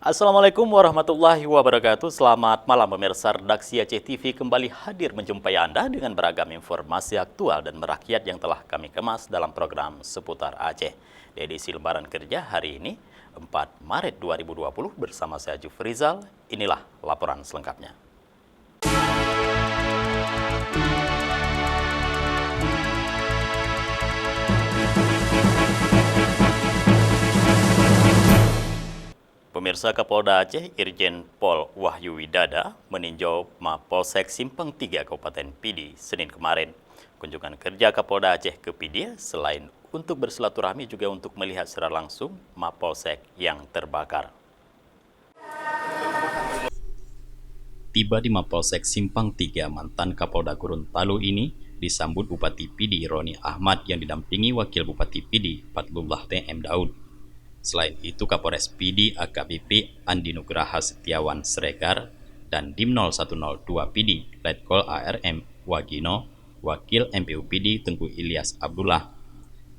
Assalamualaikum warahmatullahi wabarakatuh. Selamat malam pemirsa. Redaksi Aceh TV kembali hadir menjumpai Anda dengan beragam informasi aktual dan merakyat yang telah kami kemas dalam program Seputar Aceh. Di edisi Lebaran Kerja hari ini, 4 Maret 2020 bersama saya Jufrizal. Inilah laporan selengkapnya. Pemirsa, Kapolda Aceh Irjen Pol Wahyu Widada meninjau Mapolsek Simpang 3 Kabupaten Pidi Senin kemarin. Kunjungan kerja Kapolda Aceh ke Pidi selain untuk bersilaturahmi juga untuk melihat secara langsung Mapolsek yang terbakar. Tiba di Mapolsek Simpang 3 mantan Kapolda Gorontalo ini disambut Bupati Pidi Roni Ahmad yang didampingi Wakil Bupati Pidi Fadlullah T.M. Daud. Selain itu, Kapolres Pidi AKBP Andi Nugraha Setiawan Sregar dan Dim 0102 Pidi Letkol ARM Wagino, Wakil MPU Pidi Tengku Ilyas Abdullah.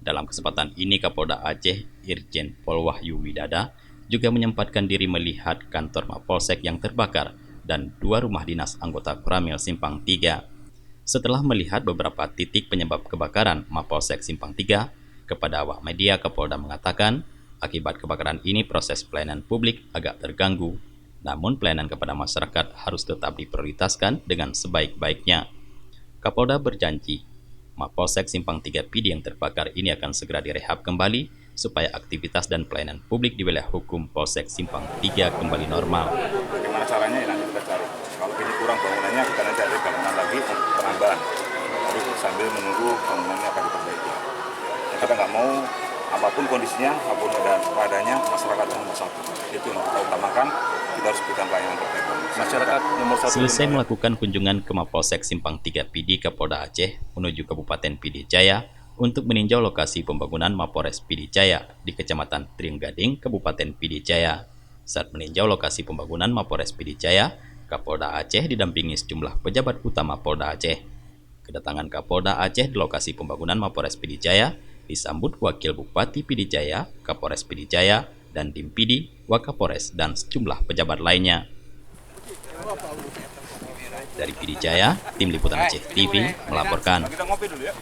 Dalam kesempatan ini, Kapolda Aceh Irjen Pol Wahyu Widada juga menyempatkan diri melihat kantor Mapolsek yang terbakar dan 2 rumah dinas anggota Koramil Simpang 3. Setelah melihat beberapa titik penyebab kebakaran Mapolsek Simpang 3, kepada awak media Kapolda mengatakan, akibat kebakaran ini proses pelayanan publik agak terganggu, namun pelayanan kepada masyarakat harus tetap diprioritaskan dengan sebaik-baiknya. Kapolda berjanji, Mapolsek Simpang 3 Pidi yang terbakar ini akan segera direhab kembali supaya aktivitas dan pelayanan publik di wilayah hukum Polsek Simpang 3 kembali normal. Bagaimana caranya nanti kita cari. Kalau ini kurang bangunannya, kita nanti cari bangunan lagi untuk penambahan. Lalu sambil menunggu bangunannya akan diperbaiki. Kita nggak mau apapun kondisinya, apapun keadaannya, masyarakat nomor satu. Itu yang kita utamakan, kita harus berikan pelayanan terbaik. Masyarakat nomor satu. Selesai melakukan kunjungan ke Mapolsek Simpang 3 Pidi, Kapolda Aceh menuju Kabupaten Pidi Jaya untuk meninjau lokasi pembangunan Mapolres Pidi Jaya di Kecamatan Trienggading, Kabupaten Pidi Jaya. Saat meninjau lokasi pembangunan Mapolres Pidi Jaya, Kapolda Aceh didampingi sejumlah pejabat utama Polda Aceh. Kedatangan Kapolda Aceh di lokasi pembangunan Mapolres Pidi Jaya disambut Wakil Bupati Pidi Jaya, Kapolres Pidi Jaya, dan Dim Pidi, Wakapolres, dan sejumlah pejabat lainnya. Dari Pidi Jaya, Tim Liputan Aceh TV melaporkan. Kita ngopi dulu ya.